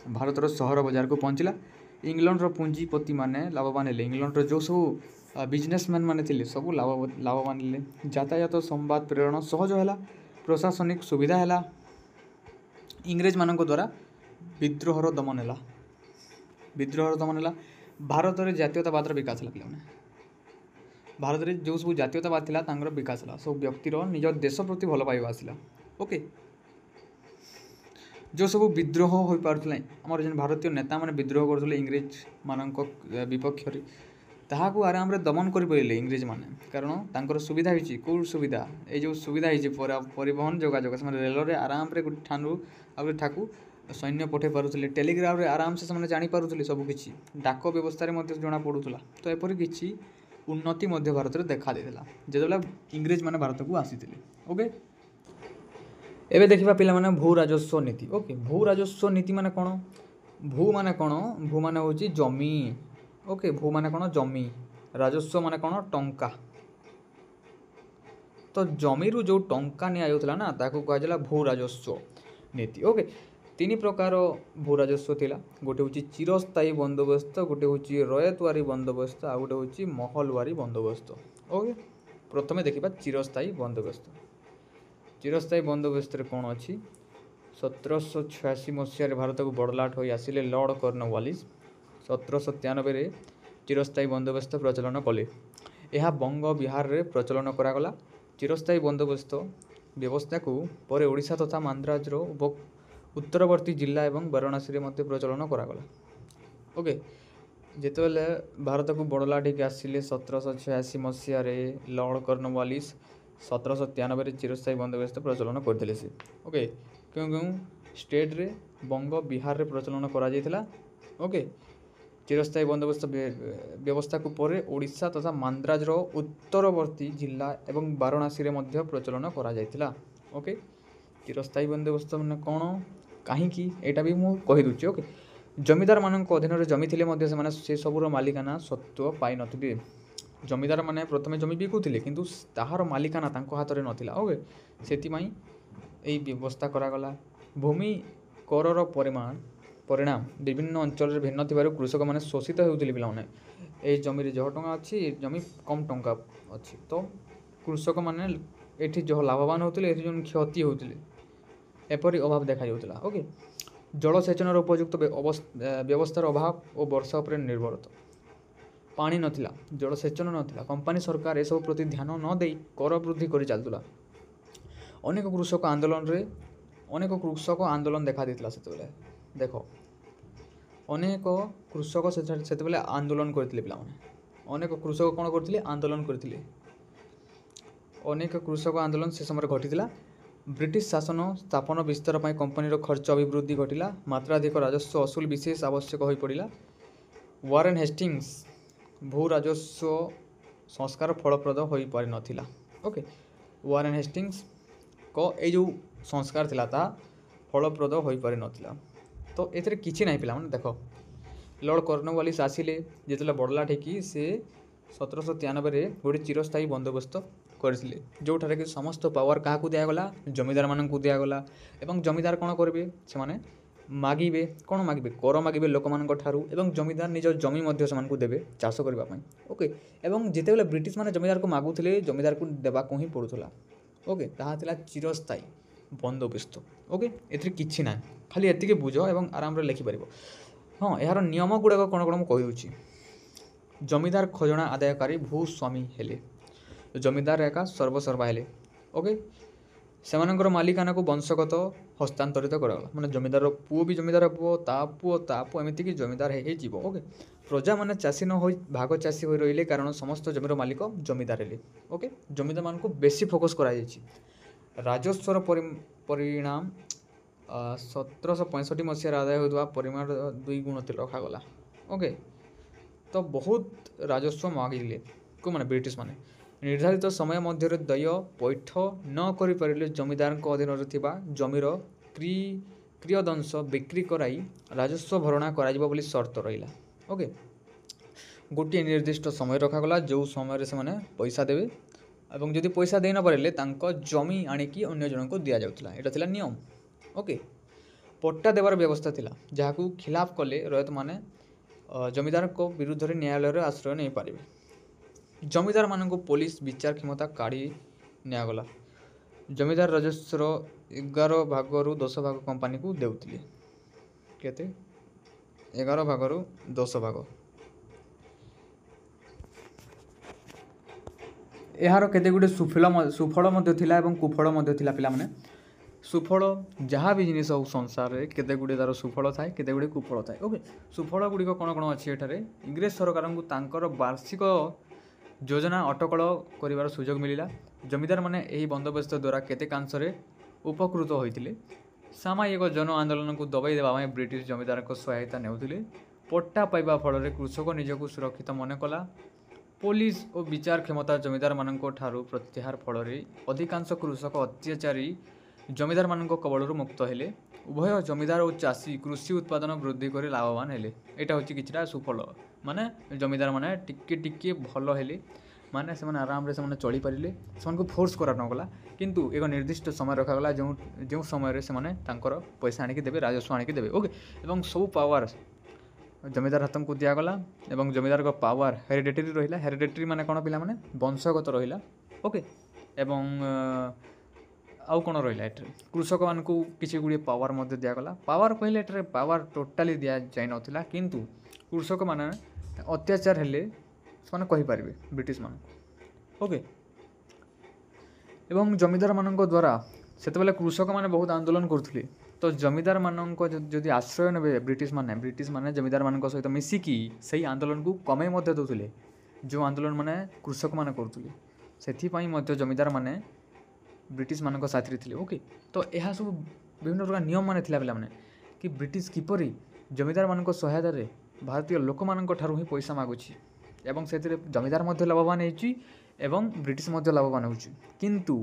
भारतर सहर बजार को पहुँचला इंग्लैंड पुंजीपति मैंने लाभवान है इंग्लैंड जो सब बिजनेसमैन मैंने थे सब लाभवान है यातायात संवाद प्रेरण सहज है प्रशासनिक सुविधा है इंग्रेज मान द्वारा विद्रोहर दमन है भारत में जातीयतावाद विकास है पे भारत में जो सब जातीयतावाद था विकास है सब व्यक्तिर निज देश प्रति भल पाइबा आसला ओके जो सब विद्रोह हो पारे आम जो भारतीय नेता मैंने विद्रोह करते इंग्रेज मान विपक्ष ताहाकू आराम रे दमन कर पारे इंग्रेज मैंने कारण सुविधा होती कौ सुविधा ये जो सुविधा होती परिवहन जोगाजोग से रेल रे आराम रे ठाणु आगे ठाकू सैन्य पठे पारुले टेलीग्राफ रे आराम से जानी पारुले सबकि डाक व्यवस्था जना पड़ूला तो एपरी किसी उन्नति भारत में देखा देला जो इंग्रेज मैंने भारत को आसी ओके एबे देखिबा पिला माने भू राजस्व नीति ओके भू राजस्व नीति माने कौन भू माने होची जमी ओके भू माने कौन जमी राजस्व माने कौन टंका तो जमी रू जो टंका नि आयुतला ना ताको कहला भू राजस्व नीति ओके तीन प्रकार भू राजस्व थिला गोटे होची चिरस्थायी बंदोबस्त गोटे होची रयतवारी बंदोबस्त आ गोटे होची महलवारी बंदोबस्त ओके प्रथमे देखिबा चिरस्थायी बंदोबस्त कौन अच्छी 1786 मसीह भारत को बड़लाट हो आसिले लॉर्ड कॉर्नवालिस 1793 चिरस्थायी बंदोबस्त प्रचलन कले यह बंग बिहार रे प्रचलन करागला चिरस्थायी बंदोबस्त व्यवस्था को पर ओडिशा तथा मांद्राजर उत्तरवर्ती जिला एवं वाराणसी मध्य प्रचलन करागला ओके जितेबाला भारत को बड़लाट हो आसिले 1786 मसीह लॉर्ड कॉर्नवालिस 1793 चिरस्थायी बंदोबस्त प्रचलन करते से ओके क्यों क्यों स्टेट रे बंग बिहार रे प्रचलन करा जायतिला ओके चिरस्थायी बंदोबस्त व्यवस्था को पर ओडिशा तथा मांद्राजर उत्तरवर्ती जिला एवं वाराणसी मध्य प्रचलन करा जायतिला ओके चिरस्थायी बंदोबस्त मैंने कौन कहीं यहाँ भी मुझे कहीदे ओके जमीदार मान अधीन जमी थे से सबूर मालिकाना सत्व पाई नथिले जमीदार माने प्रथमे जमी बिकुले किंतु ताहार मालिकाना तांको हाथ में नथिला ओके सेतिमाई एई व्यवस्था करागला भूमि करर परिणाम विभिन्न अंचल भिन्न थिबारु कृषक माने शोषित होउथिले पिलाने ए जमी रे जह टंका अच्छी जमी कम टंका अच्छी तो कृषक माने एठी जो लाभवान होउथिले एठी जो क्षति होउथिले एपरि अभाव देखा जाउथिला ओके जलसेचन उपयुक्त व्यवस्थार अभाव और वर्षा उपर निर्भरता पानी नथिला जलसेचन नथिला कंपनी सरकार ए सब प्रति ध्यान न देई कर वृद्धि कर चलतुला अनेक कृषक आंदोलन देखा देता से देख अनेक कृषक से आंदोलन करते पे अनेक कृषक कौन करते आंदोलन करते अनेक कृषक आंदोलन से समय घटीला ब्रिटिश शासन स्थापन विस्तार पर कंपनी खर्च अभिवृद्धि घटिला मात्राधिक राजस्व असूल विशेष आवश्यक हो पड़ा वारेन हेस्टिंग्स भू राजस्व संस्कार फलप्रद हो पारि नथिला ओके वारेन हेस्टिंग्स को ए जो संस्कार थिला ता फलप्रद हो पारि नथिला तो एथरे किछि नाही पिला माने देखो लॉर्ड कॉर्नवालिस आसिले जेतले बड़लाट हेकी से 1793 गोटे चिरस्थायी बंदोबस्त करथिले जोठारे कि समस्त पावर काहाकू दियागला जमीदार मानकू दियागला एवं जमीदार कौन करेंगे से माने मागिबे कौन मागिबे कर मागिबे लोक मानक ठारू एवं जमीदार निज जमी मध्य से देवे चाष करबा पई ओके एवं जेतेबेले ब्रिटिश माने जमीदार को मागुथिले जमीदार को देबा को ही पड़ुथला ओके ताहा थिला चिरस्थायी बंदोबस्त ओके एथि किछि ना खाली एतिके बुझ एवं आराम रे लिखि परिबो हाँ यार नियम गुड़ाक कौन कौन कहि होछि जमीदार खजना आदायकारी भूस्वामी हेले जमीदार एका सर्वसर्वा हेले ओके सेमानंकर मालिकाना को वंशगत हस्तांतरित करागला माने जमीदार पुओ भी जमीदार पुओ ता पुओ एमिति कि जमीदार हे जीवो ओके प्रजा माने चाषी न होई भाग चाषी होई रहिले कारण समस्त जमीर मालिक जमीदार हेले ओके जमीदार मान को बेसी फोकस करा जायछि राजस्वर परिणाम 1765 मसीह आदाय होता परिमाण 2 गुण रखागला ओके तो बहुत राजस्व मागिले ମାନେ ବ୍ରିଟିଶ ମାନେ ନିର୍ଦ୍ଧାରିତ ସମୟ ମଧ୍ୟରେ ଦେୟ ପୈଠ ନ କରିପାରିଲେ ଜମିଦାରଙ୍କ ଅଧୀନରେ ଥିବା ଜମିର କ୍ରିୟଦଂଶ ବିକ୍ରି କରାଇ ରାଜସ୍ୱ ଭରଣା କରାଯିବ ବୋଲି ସର୍ତ୍ତ ରହିଲା। ଓକେ, ଗୋଟିଏ ନିର୍ଦ୍ଦିଷ୍ଟ ସମୟ ରଖାଗଲା ଯେଉଁ ସମୟରେ ସେମାନେ ପଇସା ଦେବେ ଏବଂ ଯଦି ପଇସା ଦେଇ ନ ପାରିଲେ ତାଙ୍କ ଜମି ଆଣିକି ଅନ୍ୟ ଜଣଙ୍କୁ ଦିଆଯାଉଥିଲା। ଏଇଟା ଥିଲା ନିୟମ। ଓକେ, ପଟ୍ଟା ଦେବାର ବ୍ୟବସ୍ଥା ଥିଲା, ଯାହାକୁ ଖିଲାପ କଲେ ରୟତମାନେ ଜମିଦାରଙ୍କ ବିରୁଦ୍ଧରେ ନ୍ୟାୟାଳୟରେ ଆଶ୍ରୟ ନେଇପାରିବେ। ଜମିଦାରମାନଙ୍କୁ ପୋଲିସ ବିଚାର କ୍ଷମତା କାଢ଼ି ନିଆଗଲା। ଜମିଦାର ରାଜସ୍ୱର 11 ଭାଗରୁ 10 ଭାଗ କମ୍ପାନୀକୁ ଦେଉଥିଲେ। କେତେ? 11 ଭାଗରୁ 10 ଭାଗ। ଏହାର କେତେ ଗୁଡ଼ିଏ ସୁଫଳ ମଧ୍ୟ ଥିଲା ଏବଂ କୁଫଳ ମଧ୍ୟ ଥିଲା ପିଲାମାନେ। ସୁଫଳ ଯାହା ବି ଜିନିଷ ହେଉ ସଂସାରରେ କେତେ ଗୁଡ଼ିଏ ତା'ର ସୁଫଳ ଥାଏ, କେତେ ଗୁଡ଼ିଏ କୁଫଳ ଥାଏ। ଓକେ, ସୁଫଳ ଗୁଡ଼ିକ କ'ଣ କ'ଣ ଅଛି ଏଠାରେ? ଇଂରେଜ ସରକାରଙ୍କୁ ତାଙ୍କର ବାର୍ଷିକ ଯୋଜନା ଅଟକଳ କରିବାର ସୁଯୋଗ ମିଳିଲା। ଜମିଦାରମାନେ ଏହି ବନ୍ଦୋବସ୍ତ ଦ୍ୱାରା କେତେକାଂଶରେ ଉପକୃତ ହୋଇଥିଲେ। ସାମୟିକ ଜନ ଆନ୍ଦୋଳନକୁ ଦବାଇ ଦେବା ପାଇଁ ବ୍ରିଟିଶ ଜମିଦାରଙ୍କ ସହାୟତା ନେଉଥିଲେ। ପଟ୍ଟା ପାଇବା ଫଳରେ କୃଷକ ନିଜକୁ ସୁରକ୍ଷିତ ମନେ କଲା। ପୋଲିସ ଓ ବିଚାର କ୍ଷମତା ଜମିଦାରମାନଙ୍କ ଠାରୁ ପ୍ରତ୍ୟାହାର ଫଳରେ ଅଧିକାଂଶ କୃଷକ ଅତ୍ୟାଚାରୀ ଜମିଦାରମାନଙ୍କ କବଳରୁ ମୁକ୍ତ ହେଲେ। ଉଭୟ ଜମିଦାର ଓ ଚାଷୀ କୃଷି ଉତ୍ପାଦନ ବୃଦ୍ଧି କରି ଲାଭବାନ ହେଲେ। ଏଇଟା ହେଉଛି କିଛିଟା ସୁଫଳ। ମାନେ ଜମିଦାରମାନେ ଟିକେ ଟିକେ ଭଲ ହେଲେ, ମାନେ ସେମାନେ ଆରାମରେ ସେମାନେ ଚଳିପାରିଲେ, ସେମାନଙ୍କୁ ଫୋର୍ସ କରା ନଗଲା, କିନ୍ତୁ ଏକ ନିର୍ଦ୍ଦିଷ୍ଟ ସମୟ ରଖାଗଲା ଯେଉଁ ସମୟରେ ସେମାନେ ତାଙ୍କର ପଇସା ଆଣିକି ଦେବେ, ରାଜସ୍ୱ ଆଣିକି ଦେବେ। ଓକେ, ଏବଂ ସବୁ ପାୱାର ଜମିଦାର ହାତଙ୍କୁ ଦିଆଗଲା ଏବଂ ଜମିଦାରଙ୍କ ପାୱାର ହେରିଡେଟରୀ ରହିଲା। ହେରିଡେଟରୀ ମାନେ କ'ଣ ପିଲାମାନେ? ବଂଶଗତ ରହିଲା। ଓକେ, ଏବଂ ଆଉ କ'ଣ ରହିଲା ଏଠାରେ? କୃଷକମାନଙ୍କୁ କିଛି ଗୁଡ଼ିଏ ପାୱାର ମଧ୍ୟ ଦିଆଗଲା। ପାୱାର କହିଲେ ଏଠାରେ ପାୱାର ଟୋଟାଲି ଦିଆଯାଇନଥିଲା, କିନ୍ତୁ କୃଷକମାନେ ଅତ୍ୟାଚାର ହେଲେ ସେମାନେ କହିପାରିବେ ବ୍ରିଟିଶମାନଙ୍କୁ। ଓକେ, ଏବଂ ଜମିଦାରମାନଙ୍କ ଦ୍ୱାରା ସେତେବେଳେ କୃଷକମାନେ ବହୁତ ଆନ୍ଦୋଳନ କରୁଥିଲେ। ତ ଜମିଦାରମାନଙ୍କ ଯଦି ଆଶ୍ରୟ ନେବେ ବ୍ରିଟିଶମାନେ ଜମିଦାରମାନଙ୍କ ସହିତ ମିଶିକି ସେଇ ଆନ୍ଦୋଳନକୁ କମେଇ ମଧ୍ୟ ଦେଉଥିଲେ, ଯେଉଁ ଆନ୍ଦୋଳନ ମାନେ କୃଷକମାନେ କରୁଥିଲେ। ସେଥିପାଇଁ ମଧ୍ୟ ଜମିଦାରମାନେ ବ୍ରିଟିଶମାନଙ୍କ ସାଥିରେ ଥିଲେ। ଓକେ, ତ ଏହା ସବୁ ବିଭିନ୍ନ ପ୍ରକାର ନିୟମ ମାନେ ଥିଲା ପିଲାମାନେ, କି ବ୍ରିଟିଶ କିପରି ଜମିଦାରମାନଙ୍କ ସହାୟତାରେ ଭାରତୀୟ ଲୋକମାନଙ୍କ ଠାରୁ ହିଁ ପଇସା ମାଗୁଛି ଏବଂ ସେଥିରେ ଜମିଦାର ମଧ୍ୟ ଲାଭବାନ ହେଉଛି ଏବଂ ବ୍ରିଟିଶ ମଧ୍ୟ ଲାଭବାନ ହେଉଛି, କିନ୍ତୁ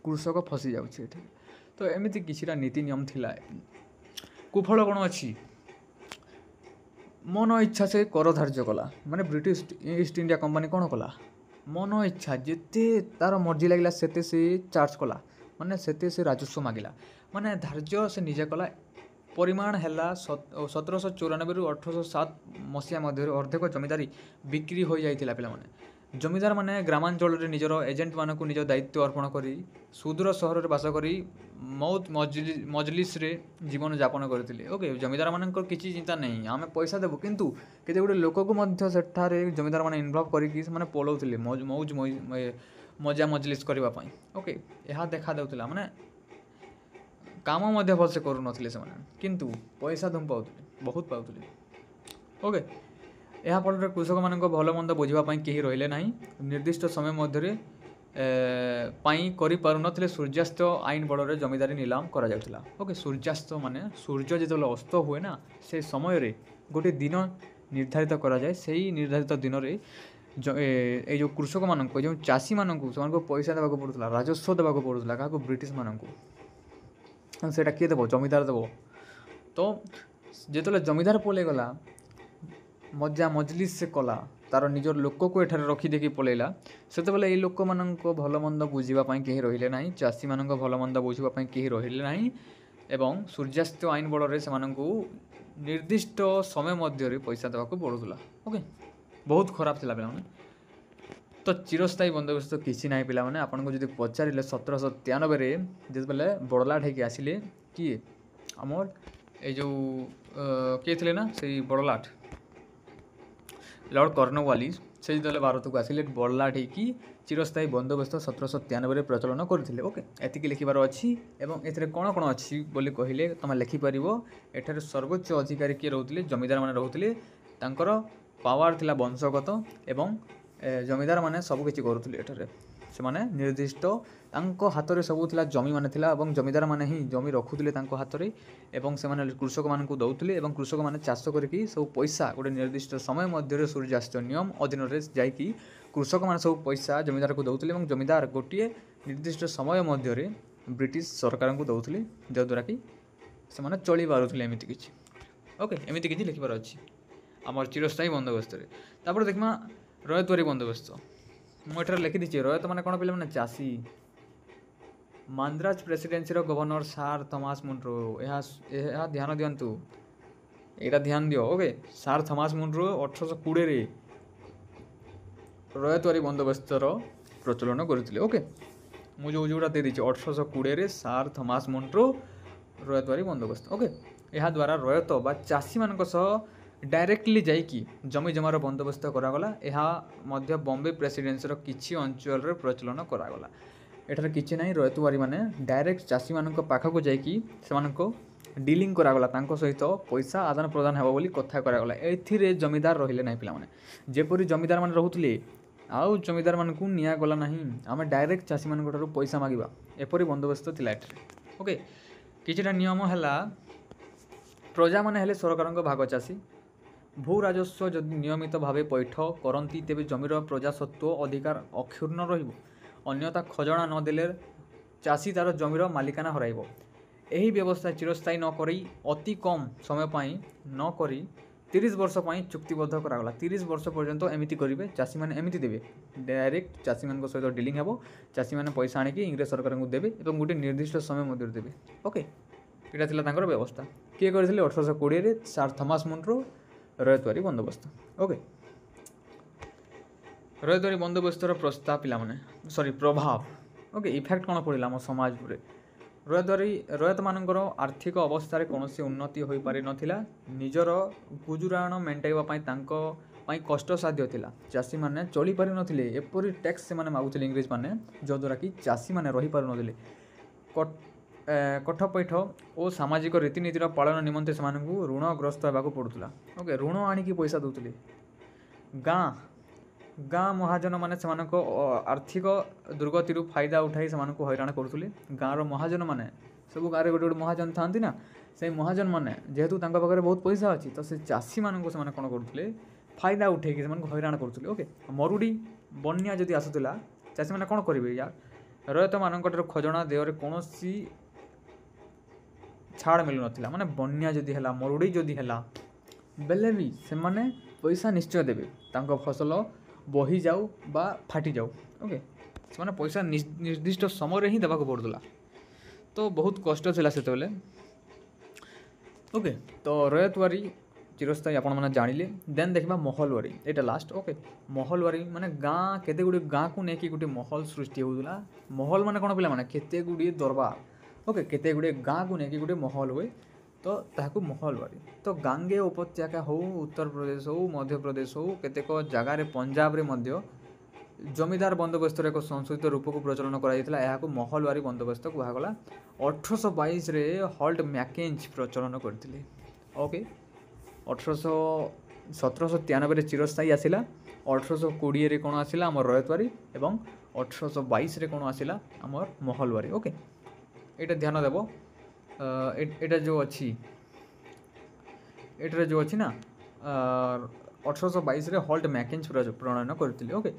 କୃଷକ ଫସି ଯାଉଛି ଏଠି। ତ ଏମିତି କିଛିଟା ନୀତି ନିୟମ ଥିଲା। କୁଫଳ କ'ଣ ଅଛି? ମନ ଇଚ୍ଛା ସେ କର ଧାର୍ଯ୍ୟ କଲା। ମାନେ ବ୍ରିଟିଶ ଇଷ୍ଟ ଇଣ୍ଡିଆ କମ୍ପାନୀ କ'ଣ କଲା? ମନ ଇଚ୍ଛା ଯେତେ ତା'ର ମର୍ଜି ଲାଗିଲା ସେତେ ସେ ଚାର୍ଜ କଲା, ମାନେ ସେତେ ସେ ରାଜସ୍ୱ ମାଗିଲା, ମାନେ ଧାର୍ଯ୍ୟ ସେ ନିଜେ କଲା। ପରିମାଣ ହେଲା 1794ରୁ 1807 ମସିହା ମଧ୍ୟରେ ଅର୍ଦ୍ଧେକ ଜମିଦାରୀ ବିକ୍ରି ହୋଇଯାଇଥିଲା ପିଲାମାନେ। ଜମିଦାରମାନେ ଗ୍ରାମାଞ୍ଚଳରେ ନିଜର ଏଜେଣ୍ଟମାନଙ୍କୁ ନିଜ ଦାୟିତ୍ୱ ଅର୍ପଣ କରି ସୁଦୂର ସହରରେ ବାସ କରି ମୌଜ ମଜଲିସରେ ଜୀବନ ଯାପନ କରିଥିଲେ। ଓକେ, ଜମିଦାରମାନଙ୍କର କିଛି ଚିନ୍ତା ନାହିଁ, ଆମେ ପଇସା ଦେବୁ, କିନ୍ତୁ କେତେ ଗୁଡ଼ିଏ ଲୋକକୁ ମଧ୍ୟ ସେଠାରେ ଜମିଦାରମାନେ ଇନଭଲ୍ଭ କରିକି ସେମାନେ ପଳାଉଥିଲେ ମଜା ମଜଲିସ କରିବା ପାଇଁ। ଓକେ, ଏହା ଦେଖାଦେଉଥିଲା, ମାନେ କାମ ମଧ୍ୟ ଭଲସେ କରୁନଥିଲେ ସେମାନେ, କିନ୍ତୁ ପଇସା ଧୁମ ପାଉଥିଲେ, ବହୁତ ପାଉଥିଲେ। ଓକେ, ଏହା ଫଳରେ କୃଷକମାନଙ୍କ ଭଲ ମନ୍ଦ ବୁଝିବା ପାଇଁ କେହି ରହିଲେ ନାହିଁ। ନିର୍ଦ୍ଦିଷ୍ଟ ସମୟ ମଧ୍ୟରେ ପାଇଁ କରିପାରୁନଥିଲେ। ସୂର୍ଯ୍ୟାସ୍ତ ଆଇନ ବଳରେ ଜମିଦାରୀ ନିଲାମ କରାଯାଉଥିଲା। ଓକେ, ସୂର୍ଯ୍ୟାସ୍ତ ମାନେ ସୂର୍ଯ୍ୟ ଯେତେବେଳେ ଅସ୍ତ ହୁଏ ନା, ସେ ସମୟରେ ଗୋଟିଏ ଦିନ ନିର୍ଦ୍ଧାରିତ କରାଯାଏ। ସେହି ନିର୍ଦ୍ଧାରିତ ଦିନରେ ଏଇ ଯେଉଁ କୃଷକମାନଙ୍କୁ, ଯେଉଁ ଚାଷୀମାନଙ୍କୁ ସେମାନଙ୍କୁ ପଇସା ଦେବାକୁ ପଡ଼ୁଥିଲା, ରାଜସ୍ୱ ଦେବାକୁ ପଡ଼ୁଥିଲା। କାହାକୁ? ବ୍ରିଟିଶମାନଙ୍କୁ। ସେଇଟା କିଏ ଦେବ? ଜମିଦାର ଦେବ। ତ ଯେତେବେଳେ ଜମିଦାର ପଳାଇଗଲା, ମଜା ମଜଲିସ ସେ କଲା, ତା'ର ନିଜର ଲୋକକୁ ଏଠାରେ ରଖିଦେଇକି ପଳାଇଲା, ସେତେବେଳେ ଏଇ ଲୋକମାନଙ୍କ ଭଲ ମନ୍ଦ ବୁଝିବା ପାଇଁ କେହି ରହିଲେ ନାହିଁ। ଚାଷୀମାନଙ୍କ ଭଲ ମନ୍ଦ ବୁଝିବା ପାଇଁ କେହି ରହିଲେ ନାହିଁ ଏବଂ ସୂର୍ଯ୍ୟାସ୍ତ ଆଇନ ବଳରେ ସେମାନଙ୍କୁ ନିର୍ଦ୍ଦିଷ୍ଟ ସମୟ ମଧ୍ୟରେ ପଇସା ଦେବାକୁ ପଡ଼ୁଥିଲା। ଓକେ, ବହୁତ ଖରାପ ଥିଲା ପିଲାମାନେ। ତ ଚିରସ୍ଥାୟୀ ବନ୍ଦୋବସ୍ତ କିଛି ନାହିଁ ପିଲାମାନେ। ଆପଣଙ୍କୁ ଯଦି ପଚାରିଲେ 1793ରେ ଯେତେବେଳେ ବଡ଼ଲାଟ ହେଇକି ଆସିଲେ, କିଏ? ଆମର ଏଇ ଯେଉଁ କିଏ ଥିଲେ ନା, ସେଇ ବଡ଼ଲାଟ ଲର୍ଡ଼ କର୍ଣ୍ଣୱାଲିସ, ସେ ଯେତେବେଳେ ଭାରତକୁ ଆସିଲେ ବଡ଼ଲାଟ ହେଇକି ଚିରସ୍ଥାୟୀ ବନ୍ଦୋବସ୍ତ 1793ରେ ପ୍ରଚଳନ କରିଥିଲେ। ଓକେ, ଏତିକି ଲେଖିବାର ଅଛି ଏବଂ ଏଥିରେ କ'ଣ କ'ଣ ଅଛି ବୋଲି କହିଲେ ତୁମେ ଲେଖିପାରିବ। ଏଠାରେ ସର୍ବୋଚ୍ଚ ଅଧିକାରୀ କିଏ ରହୁଥିଲେ? ଜମିଦାରମାନେ ରହୁଥିଲେ। ତାଙ୍କର ପାୱାର ଥିଲା ବଂଶଗତ ଏବଂ ଜମିଦାରମାନେ ସବୁକିଛି କରୁଥିଲେ। ଏଠାରେ ସେମାନେ ନିର୍ଦ୍ଦିଷ୍ଟ ତାଙ୍କ ହାତରେ ସବୁ ଥିଲା, ଜମିମାନେ ଥିଲା ଏବଂ ଜମିଦାରମାନେ ହିଁ ଜମି ରଖୁଥିଲେ ତାଙ୍କ ହାତରେ ଏବଂ ସେମାନେ କୃଷକମାନଙ୍କୁ ଦେଉଥିଲେ ଏବଂ କୃଷକମାନେ ଚାଷ କରିକି ସବୁ ପଇସା ଗୋଟେ ନିର୍ଦ୍ଦିଷ୍ଟ ସମୟ ମଧ୍ୟରେ ସୂର୍ଯ୍ୟାସ୍ତ ନିୟମ ଅଧୀନରେ ଯାଇକି कृषक मैंने सब पैसा जमीदार को दौले और जमीदार गोटे निर्दिष्ट समय मध्य ब्रिटिश सरकार को दौले जद्वारा कि से चली पारे एमती किसी ओके एमती किसी लिखिबार अच्छी आम चिरस्थायी बंदोबस्त तापर देखा रयतवारी बंदोबस्त मुझे लिखिदी रयत मैंने कौन पे मैंने चाषी मांद्राज प्रेसिडेन्सी गवर्नर सार थॉमस मुनरो यह ध्यान दिंतु यहाँ ध्यान दियो ओके सार थॉमस मुनरो 1820 रयतवारी बंदोबस्तर प्रचलन करते ओके मुझे जोड़ा दे दीजिए 1820 सार थॉमस मुनरो रयतवारी बंदोबस्त ओके यह द्वारा रयत बा चाषी मान डायरेक्टली जाइकी जमी जमार बंदोबस्त करागला यह बॉम्बे प्रेसिडेन्सी किसी अंचल प्रचलन करागला एठार किसी ना रयतवारी मैंने डायरेक्ट चाषी मान पाखक जाइकी डिलिंग करागला सहित पैसा आदान प्रदान हेबो बोली कथा करागला एथिरे जमीदार रहिले ना पिला माने जेपरि जमीदार मान रहउतले आउ जमीदार मान को निया गला नहीं आमे डायरेक्ट चाषी मान ठारू पैसा मागिबा एपरि बंदोबस्त थिला एठरे ओके किछिटा नियम हैला प्रजा माने हेले सरकार भाग चाषी भू राजस्व जदि नियमित भावे पैठ करती तेबे जमीर प्रजासत्व अधिकार अक्षुण्ण रहिबो अन्यथा खजना नदेले चाषी तार जमीर मालिकाना हराइबो यही व्यवस्था चिरस्थायी नक अति कम समय न करी 30 वर्ष चुक्तिबद्ध करागला 30 वर्ष पर्यंत एमती करेंगे चाषी मैंने एमती देवे डायरेक्ट चाषी मान सहित डिलिंग हे चाषी मैंने पैसा आणिकी इंग्रेज सरकार को देवे और गोटे निर्दिष्ट समय मध्य देवे ओके यहाँ था व्यवस्था किए करते 1820 सार थॉमस मुनरो रयतवारी बंदोबस्त ओके रयतवारी बंदोबस्तर प्रस्ताव पिला माने सॉरी प्रभाव ओके इफेक्ट कौन पड़ा आम समाज पर रयत मानकर आर्थिक अवस्था कौन उन्नति हो पारि नथिला निजर गुजुराण मेंटाइवाई कष्ट साध्य थिला चाषी मैंने चली पारि नथिले एपरि टैक्स से माने मागुथिले इंग्रेज मैंने जद्वारा कि चाषी मैंने रही पारु नथिले कठपैठ और सामाजिक रीतिनीतिर पालन निमंते से ऋणग्रस्त होगा पड़ूला ओके ऋण आणिकी पैसा दौले गाँ महाजन मैंने आर्थिक दुर्गति फायदा उठाई से हैरान करुले गाँव महाजन मैंने सब गाँव गोटे गोटे महाजन था ना से महाजन मैंने जेहेतु पाखे बहुत पैसा अच्छी तो से चाषी मानक से कौन करुले फायदा उठे हैरान करुले ओके मरुड़ी बन्या जदि आसूला चाषी मैंने कौन करेंगे यार रयत मान खजना देहरे कौन छाड़ मिलू ना माने बन्या जदि है मरुड़ी जदि है बेले भी से माने पैसा निश्चय देवे फसल बही जाऊ बा फाटी जाऊ ओके से पैसा निर्दिष्ट समय ही देवाक पड़ूला तो बहुत कष्ट थिला से ओके तो रयतवारी चिरस्थायी आपण मैंने जानिले देन देखा महलवारी यहाँ लास्ट ओके महलवारी माने गाँ केते गुड़े गाँ को लेकिन गोटे महल सृष्टि होता महल माने कौन पे केते गुड़े दरबार ओके केते गुड़े गाँ को लेकिन गोटे महल हुए तो ताकू महलवारी तो गांगे उपत्यका हो उत्तर प्रदेश हो मध्य प्रदेश हो केतेक जगार पंजाब रे मध्य जमीदार बंदोबस्त एक संशोधित रूप को प्रचलन कराइला महलवारी बंदोबस्त कहगला 1822 रे हल्ट मैकेंज प्रचलन करते ओके 1793 चिरस्थायी आसला 1820 रे कौन आसला आम रयतवारी एवं 1822 रे कौन आसला आम महलवारी ओके ये ध्यान देव एटा जो अच्छी एटार जो अच्छी ना 1822 रे हल्ट मैकेंज प्रणयन करते ओके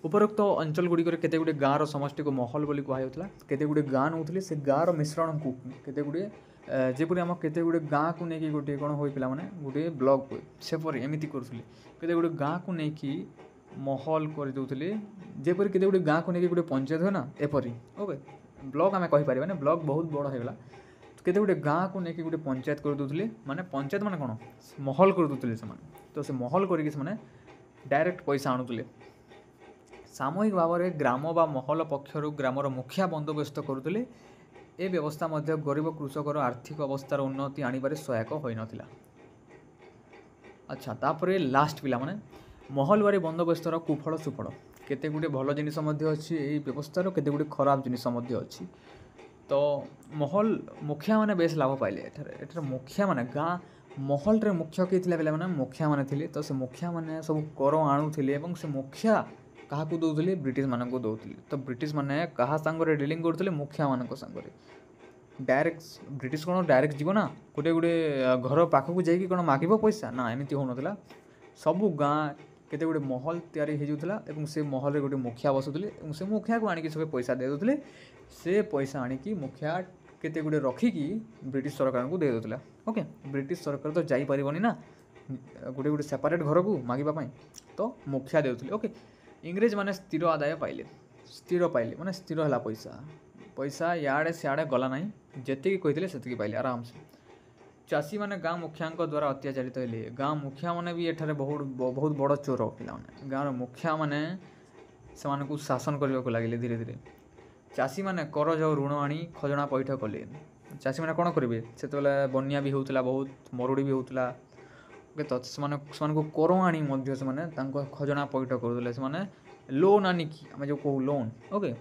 उपरोक्त अंचल गुड़िक केते गुड़े गाँव समष्टि को महल बोली कहला केते गुड़े गाँ नौले से गाँव मिश्रण को केते गुड़े जेपरी आम केते गुड़े गाँ को लेकिन गोटे कौन हो पे गोटे ब्लॉक हुए सेपरी एमती करुले केते गुड़े गाँ को लेकिन महल कर दौले जेपरी केते गुड़े गाँ को लेकिन गोटे पंचायत हुए ना एपरी ओके ब्लॉक आम कहीपर ना ब्लॉक बहुत बड़ होगा केते गुटे गाँ को लेकिन गोटे पंचायत कर दौले माने पंचायत माने कौन महल कर दौले से तो से महल करके से डायरेक्ट पैसा आणुले सामूहिक भाव में ग्राम बा महल पक्षर ग्रामर मुखिया बंदोबस्त करुले ए व्यवस्था मध्य गरीब कृषकर आर्थिक अवस्थार उन्नति आनिबारे सहायक होई नथिला। अच्छा तापरे लास्ट पिला माने महलवारी बंदोबस्तर कुफल सुफल केते गुटे भल जिनिस मध्य अछि एई व्यवस्थार केते गुटे खराब जिनिस मध्य अछि। तो महल मुखिया माने बेस लाभ पाइले एठार मुखिया माने गाँ महल रे मुख्य के थिला बेले माने मुखिया माने थिले तो से मुखिया माने सब कर आणुथिले एवं से मुखिया कहा को दौले ब्रिटिश मान को दौले तो ब्रिटिश माने कहा सांगरे डिलिंग करते मुखिया मान सांगरे डायरेक्ट ब्रिटिश कौन डायरेक्ट जीव ना गोटे गोटे घर पाखक जाकि कौन मागिब पैसा ना एमती हो नाला सबू गाँ केते गुटे महल तैयारी हो जाऊला और से महल गोटे मुखिया बसुले और से मुखिया को आनिक सब पैसा दे दूसरे से पैसा आनिकी मुखिया केते गुटे रखिकी ब्रिटिश सरकार को दे दूसरा ओके ब्रिटिश सरकार तो जापरनी ना गोटे गोटे सेपरेट घर को मागिबा तो मुखिया देउथले ओके इंग्रेज माने स्थिर आदाय पाइले माने स्थिर है पैसा पैसा याड़े सियाड़े गला ना जी कहते से पाइले आराम से चाषी मैंने गाँ मुखिया द्वारा अत्याचारित हेले गाँ मुखिया मैंने भी एठारे बहुत बड़ चोर पिला गाँव मुखिया मैंने से शासन करने को लगे धीरे धीरे चाषी मैंने करज और ऋण आनी खजना पैठ कले चाषी मैंने कौन करेंगे से बन्या भी होता बहुत मरुड़ी भी होता तो से कर आनी से खजना पैठ करुले से लोन आनिकी आम जो कहू लोन ओके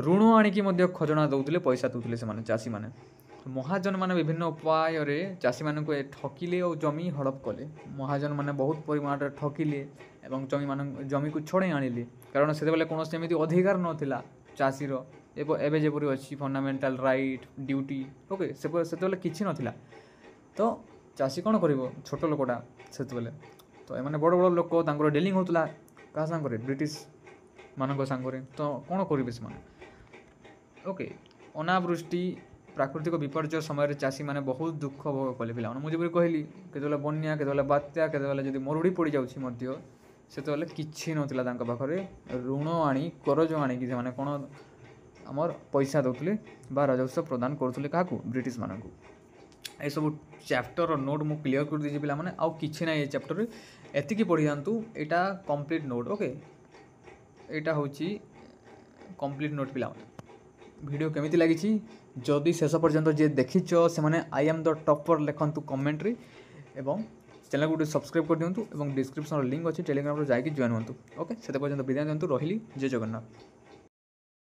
ऋण आनिकी खजना दौले पैसा दौले से चाषी मैंने महाजन माने विभिन्न उपाय चाषी मान को ठकिले और जमी हड़प कले महाजन माने बहुत परिमाण ठकिले एवं जमी को छड़े आनिले कारण से कौन एमती अधिकार नाला चाषीर एवं जपरी अच्छी फंडामेंटाल राइट ड्यूटी ओके से किसी नाला तो चाषी कौन कर छोट लोकटा से तो एम बड़ बड़ लोक डिलिंग होता क्या सांगे ब्रिटिश मान सांगे तो कौन करेंगे से ओके अनावृष्टि प्राकृतिक विपर्य समय चाषी मैंने बहुत दुख भोग कले पिला मुझे कहली केतले बन्या केतले बात्या केतले जब मरुड़ी पड़ जाऊँगी से किसी नाला पाखे ऋण आनी करज आनिकी से कौन आमर पैसा दौले बा राजस्व प्रदान करुले क्या ब्रिटिश मान ये सब चैप्टर नोट मु क्लीयर कर दीजिए पिला माने आउ किछि ना ये चैप्टर एतिकी पढ़ी जातु एटा कंप्लीट नोट ओके एटा होची कंप्लीट नोट पिला वीडियो केमिति लागिछि जदि शेष पर्यंत जे देखिछ से माने आई एम द टॉपर लिखंतु कमेंट रे एवं चैनल को सब्सक्राइब कर दियंतु एवं डिस्क्रिप्शन लिंक अच्छी टेलीग्राम रे जाके जॉइन होंतु ओके से पर्यंत विदाय दियंतु रहिली जय जगन्नाथ।